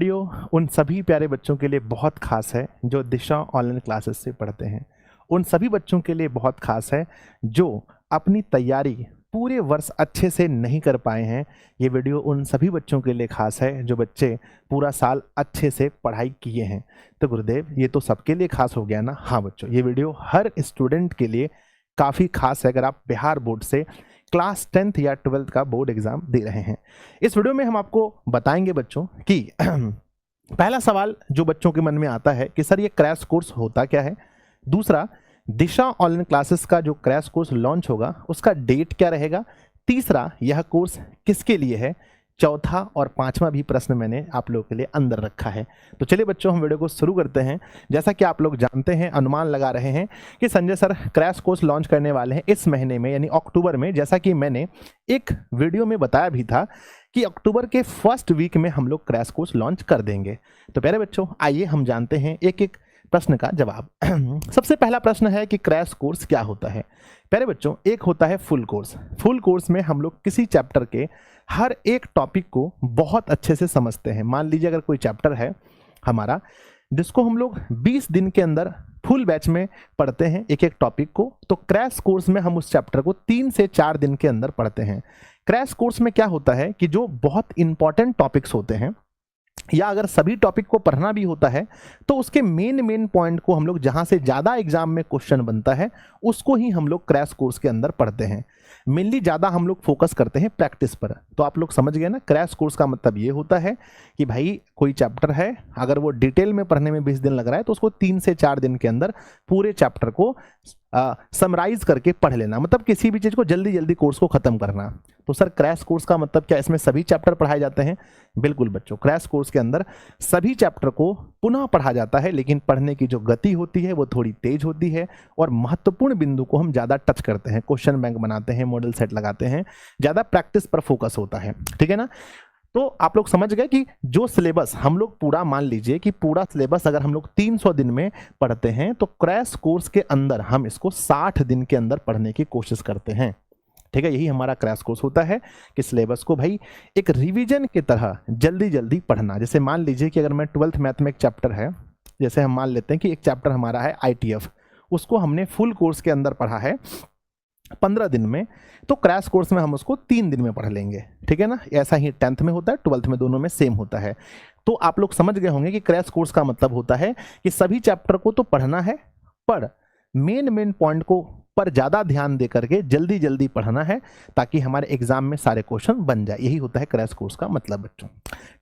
Video उन सभी प्यारे बच्चों के लिए बहुत खास है जो दिशा ऑनलाइन क्लासेस से पढ़ते हैं। उन सभी बच्चों के लिए बहुत खास है जो अपनी तैयारी पूरे वर्ष अच्छे से नहीं कर पाए हैं। ये वीडियो उन सभी बच्चों के लिए खास है जो बच्चे पूरा साल अच्छे से पढ़ाई किए हैं। तो गुरुदेव ये तो सबके लिए खास हो गया ना? हाँ बच्चों, ये वीडियो हर स्टूडेंट के लिए काफ़ी खास है अगर आप बिहार बोर्ड से क्लास 10th या 12th का बोर्ड एग्जाम दे रहे हैं। इस वीडियो में हम आपको बताएंगे बच्चों कि पहला सवाल जो बच्चों के मन में आता है कि सर ये क्रैश कोर्स होता क्या है। दूसरा, दिशा ऑनलाइन क्लासेस का जो क्रैश कोर्स लॉन्च होगा उसका डेट क्या रहेगा। तीसरा, यह कोर्स किसके लिए है। चौथा और पांचवा भी प्रश्न मैंने आप लोगों के लिए अंदर रखा है। तो चलिए बच्चों, हम वीडियो को शुरू करते हैं। जैसा कि आप लोग जानते हैं, अनुमान लगा रहे हैं कि Sanjay sir crash course launch करने वाले हैं इस महीने में, यानी अक्टूबर में। जैसा कि मैंने एक वीडियो में बताया भी था कि अक्टूबर के फर्स्ट वीक में हम लोग क्रैश कोर्स लॉन्च कर देंगे। तो प्यारे बच्चों, आइए हम जानते हैं एक एक प्रश्न का जवाब। सबसे पहला प्रश्न है कि क्रैश कोर्स क्या होता है। प्यारे बच्चों, एक होता है फुल कोर्स। फुल कोर्स में हम लोग किसी चैप्टर के हर एक टॉपिक को बहुत अच्छे से समझते हैं। मान लीजिए अगर कोई चैप्टर है हमारा जिसको हम लोग 20 दिन के अंदर फुल बैच में पढ़ते हैं एक एक टॉपिक को, तो क्रैश कोर्स में हम उस चैप्टर को 3 से 4 दिन के अंदर पढ़ते हैं। क्रैश कोर्स में क्या होता है कि जो बहुत इंपॉर्टेंट टॉपिक्स होते हैं या अगर सभी टॉपिक को पढ़ना भी होता है तो उसके मेन पॉइंट को हम लोग जहां से ज़्यादा एग्जाम में क्वेश्चन बनता है उसको ही हम लोग क्रैश कोर्स के अंदर पढ़ते हैं। मेनली ज़्यादा हम लोग फोकस करते हैं प्रैक्टिस पर। तो आप लोग समझ गए ना, क्रैश कोर्स का मतलब ये होता है कि भाई कोई चैप्टर है, अगर वो डिटेल में पढ़ने में 20 दिन लग रहा है तो उसको 3 से 4 दिन के अंदर पूरे चैप्टर को समराइज करके पढ़ लेना, मतलब किसी भी चीज़ को जल्दी जल्दी कोर्स को ख़त्म करना। तो सर क्रैश कोर्स का मतलब क्या, इसमें सभी चैप्टर पढ़ाए जाते हैं? बिल्कुल बच्चों, क्रैश कोर्स के अंदर सभी चैप्टर को पुनः पढ़ा जाता है, लेकिन पढ़ने की जो गति होती है वो थोड़ी तेज होती है और महत्वपूर्ण बिंदु को हम ज़्यादा टच करते हैं, क्वेश्चन बैंक बनाते हैं, मॉडल सेट लगाते हैं, ज़्यादा प्रैक्टिस पर फोकस होता है। ठीक है ना? तो आप लोग समझ गए कि जो सिलेबस हम लोग पूरा, मान लीजिए कि पूरा सिलेबस अगर हम लोग 300 दिन में पढ़ते हैं तो क्रैश कोर्स के अंदर हम इसको 60 दिन के अंदर पढ़ने की कोशिश करते हैं। ठीक है, यही हमारा क्रैश कोर्स होता है कि सिलेबस को भाई एक रिवीजन की तरह जल्दी जल्दी पढ़ना। जैसे मान लीजिए कि अगर मैं 12th मैथ में एक चैप्टर है, जैसे हम मान लेते हैं कि एक चैप्टर हमारा है ITF, उसको हमने फुल कोर्स के अंदर पढ़ा है 15 दिन में, तो क्रैश कोर्स में हम उसको 3 दिन में पढ़ लेंगे। ठीक है ना? ऐसा ही 10th में होता है, 12th में, दोनों में सेम होता है। तो आप लोग समझ गए होंगे कि क्रैश कोर्स का मतलब होता है कि सभी चैप्टर को तो पढ़ना है पर मेन पॉइंट को पर ज़्यादा ध्यान दे करके जल्दी जल्दी पढ़ना है ताकि हमारे एग्जाम में सारे क्वेश्चन बन जाए। यही होता है क्रैश कोर्स का मतलब बच्चों।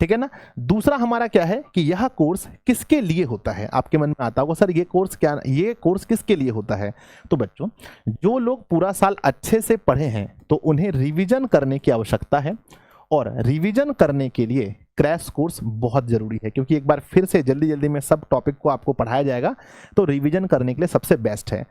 ठीक है ना? दूसरा हमारा क्या है कि यह कोर्स किसके लिए होता है। आपके मन में आता होगा सर ये कोर्स किसके लिए होता है। तो बच्चों, जो लोग पूरा साल अच्छे से पढ़े हैं तो उन्हें रिविजन करने की आवश्यकता है, और रिवीजन करने के लिए क्रैश कोर्स बहुत ज़रूरी है, क्योंकि एक बार फिर से जल्दी जल्दी में सब टॉपिक को आपको पढ़ाया जाएगा, तो रिवीजन करने के लिए सबसे बेस्ट है।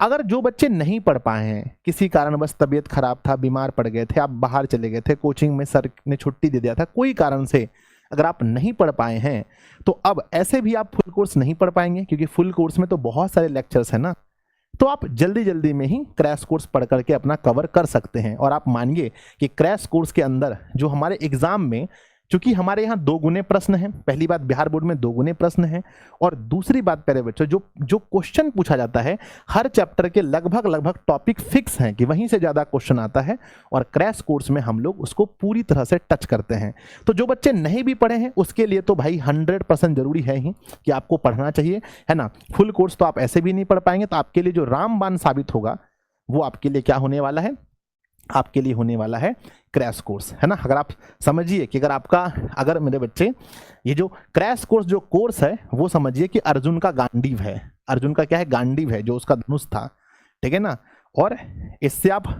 अगर जो बच्चे नहीं पढ़ पाए हैं, किसी कारण बस तबीयत खराब था, बीमार पड़ गए थे, आप बाहर चले गए थे, कोचिंग में सर ने छुट्टी दे दिया था, कोई कारण से अगर आप नहीं पढ़ पाए हैं तो अब ऐसे भी आप फुल कोर्स नहीं पढ़ पाएंगे, क्योंकि फुल कोर्स में तो बहुत सारे लेक्चर्स हैं ना। तो आप जल्दी जल्दी में ही क्रैश कोर्स पढ़ करके अपना कवर कर सकते हैं। और आप मानिए कि क्रैश कोर्स के अंदर जो हमारे एग्जाम में, चूंकि हमारे यहाँ 2 गुने प्रश्न हैं, पहली बात बिहार बोर्ड में 2 गुने प्रश्न हैं, और दूसरी बात प्यारे बच्चों, जो क्वेश्चन पूछा जाता है हर चैप्टर के लगभग टॉपिक फिक्स हैं कि वहीं से ज़्यादा क्वेश्चन आता है, और क्रैश कोर्स में हम लोग उसको पूरी तरह से टच करते हैं। तो जो बच्चे नहीं भी पढ़े हैं उसके लिए तो भाई 100% जरूरी है ही कि आपको पढ़ना चाहिए, है ना। फुल कोर्स तो आप ऐसे भी नहीं पढ़ पाएंगे, तो आपके लिए जो रामबाण साबित होगा वो आपके लिए क्या होने वाला है, आपके लिए होने वाला है क्रैश कोर्स, है ना। अगर आप समझिए कि अगर मेरे बच्चे ये जो क्रैश कोर्स जो कोर्स है वो समझिए कि अर्जुन का गांडीव है। अर्जुन का क्या है? गांडीव है, जो उसका धनुष था। ठीक है ना? और इससे आप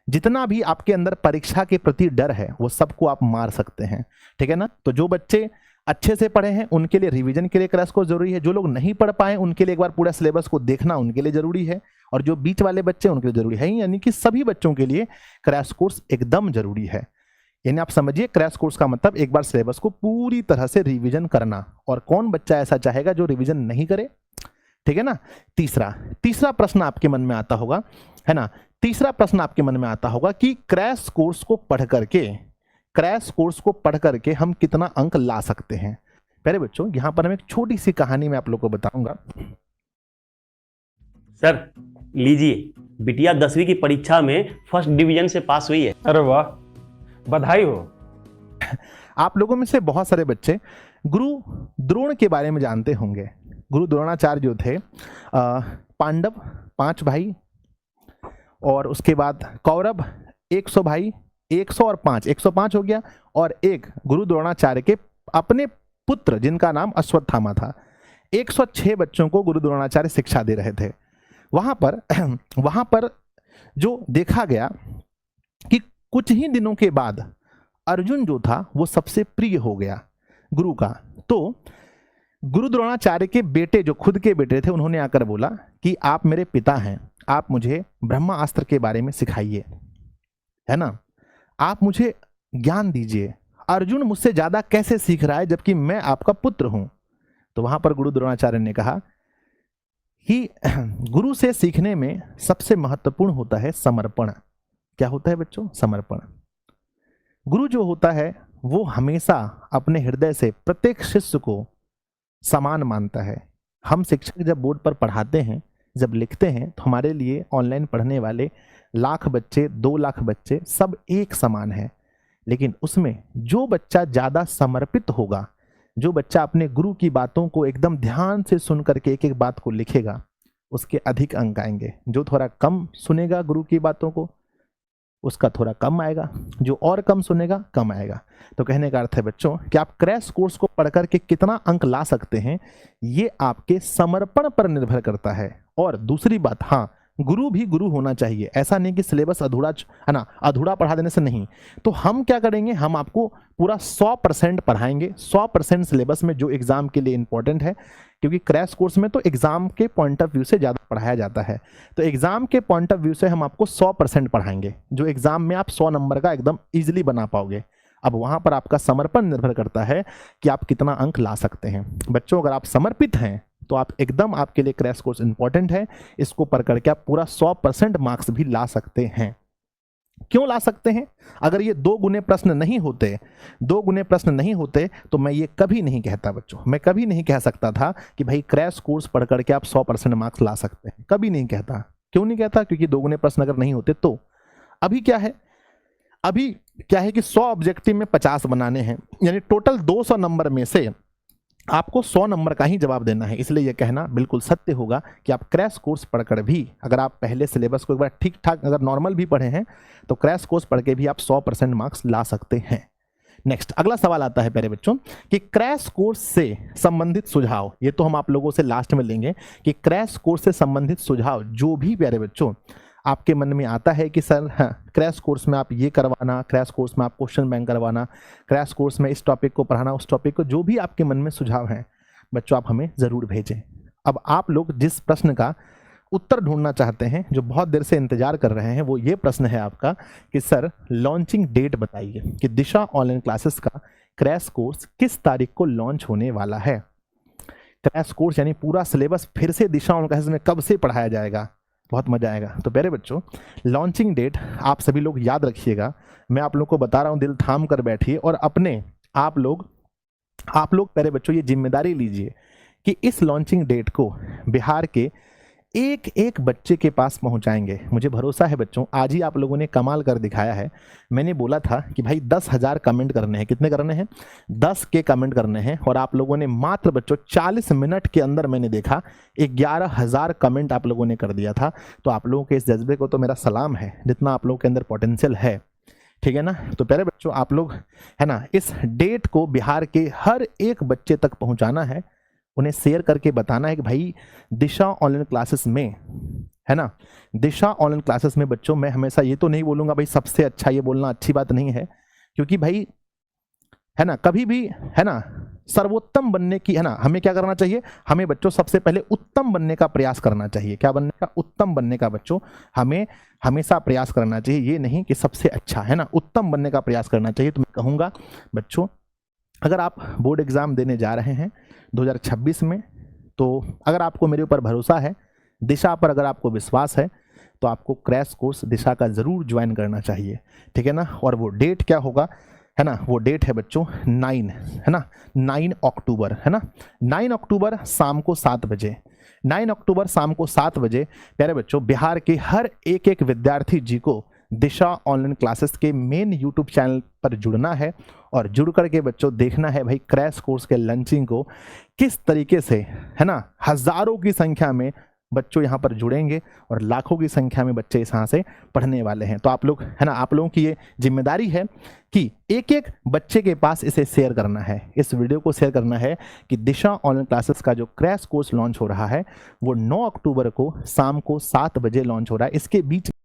जितना भी आपके अंदर परीक्षा के प्रति डर है वो सबको आप मार सकते हैं। ठीक है ना? तो जो बच्चे अच्छे से पढ़े हैं उनके लिए रिवीजन के लिए क्रैश कोर्स जरूरी है, जो लोग नहीं पढ़ पाए उनके लिए एक बार पूरा सिलेबस को देखना उनके लिए जरूरी है, और जो बीच वाले बच्चे उनके लिए जरूरी है ही, यानी कि सभी बच्चों के लिए क्रैश कोर्स एकदम जरूरी है। यानी आप समझिए क्रैश कोर्स का मतलब एक बार सिलेबस को पूरी तरह से रिवीजन करना, और कौन बच्चा ऐसा चाहेगा जो रिवीजन नहीं करे। ठीक है ना? तीसरा प्रश्न आपके मन में आता होगा, है ना, तीसरा प्रश्न आपके मन में आता होगा कि क्रैश कोर्स को पढ़ करके हम कितना अंक ला सकते हैं। प्यारे बच्चों यहाँ पर हम एक छोटी सी कहानी मैं आप लोग को बताऊंगा। सर लीजिए, बिटिया 10वीं की परीक्षा में फर्स्ट डिवीजन से पास हुई है। अरे वाह, बधाई हो। आप लोगों में से बहुत सारे बच्चे गुरु द्रोण के बारे में जानते होंगे। गुरु द्रोणाचार्य जो थे पांडव 5 भाई, और उसके बाद कौरव 100 भाई, 100 और 5 105 हो गया, और एक गुरु द्रोणाचार्य के अपने पुत्र जिनका नाम अश्वत्थामा था। 106 बच्चों को गुरु द्रोणाचार्य शिक्षा दे रहे थे। वहां पर जो देखा गया कि कुछ ही दिनों के बाद अर्जुन जो था वो सबसे प्रिय हो गया गुरु का। तो गुरु द्रोणाचार्य के बेटे जो खुद के बेटे थे उन्होंने आकर बोला कि आप मेरे पिता हैं, आप मुझे ब्रह्मास्त्र के बारे में सिखाइए, है ना, आप मुझे ज्ञान दीजिए। अर्जुन मुझसे ज्यादा कैसे सीख रहा है जबकि मैं आपका पुत्र हूं। तो वहां पर गुरु द्रोणाचार्य ने कहा कि गुरु से सीखने में सबसे महत्वपूर्ण होता है समर्पण। क्या होता है बच्चों? समर्पण। गुरु जो होता है वो हमेशा अपने हृदय से प्रत्येक शिष्य को समान मानता है। हम शिक्षक जब बोर्ड पर पढ़ाते हैं, जब लिखते हैं, तो हमारे लिए ऑनलाइन पढ़ने वाले लाख बच्चे, 2 लाख बच्चे सब एक समान है। लेकिन उसमें जो बच्चा ज़्यादा समर्पित होगा, जो बच्चा अपने गुरु की बातों को एकदम ध्यान से सुन करके एक एक बात को लिखेगा, उसके अधिक अंक आएंगे। जो थोड़ा कम सुनेगा गुरु की बातों को, उसका थोड़ा कम आएगा। जो और कम सुनेगा, कम आएगा। तो कहने का अर्थ है बच्चों कि आप क्रैश कोर्स को पढ़ करके कितना अंक ला सकते हैं, ये आपके समर्पण पर निर्भर करता है। और दूसरी बात, हाँ, गुरु भी गुरु होना चाहिए। ऐसा नहीं कि सिलेबस अधूरा है ना, अधूरा पढ़ा देने से नहीं। तो हम क्या करेंगे, हम आपको पूरा 100% पढ़ाएंगे, 100% सिलेबस में, जो एग्जाम के लिए इंपॉर्टेंट है। क्योंकि क्रैश कोर्स में तो एग्जाम के पॉइंट ऑफ व्यू से ज़्यादा पढ़ाया जाता है। तो एग्जाम के पॉइंट ऑफ व्यू से हम आपको 100% पढ़ाएंगे, जो एग्जाम में आप 100 नंबर का एकदम ईजिली बना पाओगे। अब वहां पर आपका समर्पण निर्भर करता है कि आप कितना अंक ला सकते हैं। बच्चों, अगर आप समर्पित हैं तो आप एकदम, आपके लिए क्रैश कोर्स इंपॉर्टेंट है। इसको पढ़ करके आप पूरा 100% मार्क्स भी ला सकते हैं। क्यों ला सकते हैं? अगर ये 2 गुने प्रश्न नहीं होते, 2 गुने प्रश्न नहीं होते, तो मैं ये कभी नहीं कहता बच्चों, मैं कभी नहीं कह सकता था कि भाई क्रैश कोर्स पढ़ करके आप 100% मार्क्स ला सकते हैं। कभी नहीं कहता। क्यों नहीं कहता? क्योंकि 2 गुने प्रश्न अगर नहीं होते तो। अभी क्या है कि 100 ऑब्जेक्टिव में 50 बनाने हैं, यानी टोटल 200 नंबर में से आपको 100 नंबर का ही जवाब देना है। इसलिए यह कहना बिल्कुल सत्य होगा कि आप क्रैश कोर्स पढ़कर भी, अगर आप पहले सिलेबस को एक बार ठीक ठाक अगर नॉर्मल भी पढ़े हैं, तो क्रैश कोर्स पढ़ के भी आप 100% मार्क्स ला सकते हैं। नेक्स्ट अगला सवाल आता है प्यारे बच्चों कि क्रैश कोर्स से संबंधित सुझाव। ये तो हम आप लोगों से लास्ट में लेंगे कि क्रैश कोर्स से संबंधित सुझाव जो भी प्यारे बच्चों आपके मन में आता है कि सर हाँ, क्रैश कोर्स में आप ये करवाना, क्रैश कोर्स में आप क्वेश्चन बैंक करवाना, क्रैश कोर्स में इस टॉपिक को पढ़ाना, उस टॉपिक को, जो भी आपके मन में सुझाव हैं बच्चों, आप हमें ज़रूर भेजें। अब आप लोग जिस प्रश्न का उत्तर ढूंढना चाहते हैं, जो बहुत देर से इंतजार कर रहे हैं, वो ये प्रश्न है आपका कि सर लॉन्चिंग डेट बताइए कि दिशा ऑनलाइन क्लासेस का क्रैश कोर्स किस तारीख को लॉन्च होने वाला है। क्रैश कोर्स यानी पूरा सिलेबस फिर से दिशा ऑनलाइन क्लासेस में कब से पढ़ाया जाएगा, बहुत मजा आएगा। तो प्यारे बच्चों, लॉन्चिंग डेट आप सभी लोग याद रखिएगा। मैं आप लोग को बता रहा हूं, दिल थाम कर बैठिए और अपने आप लोग प्यारे बच्चों ये जिम्मेदारी लीजिए कि इस लॉन्चिंग डेट को बिहार के एक एक बच्चे के पास पहुंचाएंगे। मुझे भरोसा है बच्चों, आज ही आप लोगों ने कमाल कर दिखाया है। मैंने बोला था कि भाई 10,000 कमेंट करने हैं। कितने करने हैं? 10 के कमेंट करने हैं। और आप लोगों ने मात्र बच्चों 40 मिनट के अंदर मैंने देखा 11,000 कमेंट आप लोगों ने कर दिया था। तो आप लोगों के इस जज्बे को तो मेरा सलाम है, जितना आप लोगों के अंदर पोटेंशियल है, ठीक है ना। तो प्यारे बच्चों, आप लोग है ना, इस डेट को बिहार के हर एक बच्चे तक पहुंचाना है, उन्हें शेयर करके बताना है कि भाई दिशा ऑनलाइन क्लासेस में, है ना, दिशा ऑनलाइन क्लासेस में बच्चों मैं हमेशा ये तो नहीं बोलूँगा भाई सबसे अच्छा, ये बोलना अच्छी बात नहीं है, क्योंकि भाई है ना, कभी भी है ना सर्वोत्तम बनने की, है ना, हमें क्या करना चाहिए, हमें बच्चों सबसे पहले उत्तम बनने का प्रयास करना चाहिए। क्या बनने का? उत्तम बनने का बच्चों हमें हमेशा प्रयास करना चाहिए, ये नहीं कि सबसे अच्छा, है ना, उत्तम बनने का प्रयास करना चाहिए। तो मैं कहूँगा बच्चों, अगर आप बोर्ड एग्जाम देने जा रहे हैं 2026 में, तो अगर आपको मेरे ऊपर भरोसा है, दिशा पर अगर आपको विश्वास है, तो आपको क्रैश कोर्स दिशा का ज़रूर ज्वाइन करना चाहिए, ठीक है ना। और वो डेट क्या होगा, है ना, वो डेट है बच्चों 9, है ना, 9 अक्टूबर, है ना, 9 अक्टूबर शाम को 7 बजे, 9 अक्टूबर शाम को 7 बजे प्यारे बच्चों बिहार के हर एक विद्यार्थी जी को दिशा ऑनलाइन क्लासेस के मेन यूट्यूब चैनल पर जुड़ना है और जुड़ करके बच्चों देखना है भाई क्रैश कोर्स के लंचिंग को किस तरीके से, है ना, हजारों की संख्या में बच्चों यहाँ पर जुड़ेंगे और लाखों की संख्या में बच्चे इस यहाँ से पढ़ने वाले हैं। तो आप लोग, है ना, आप लोगों की ये जिम्मेदारी है कि एक एक बच्चे के पास इसे शेयर करना है, इस वीडियो को शेयर करना है कि दिशा ऑनलाइन क्लासेस का जो क्रैश कोर्स लॉन्च हो रहा है वो 9 अक्टूबर को शाम को 7 बजे लॉन्च हो रहा है। इसके बीच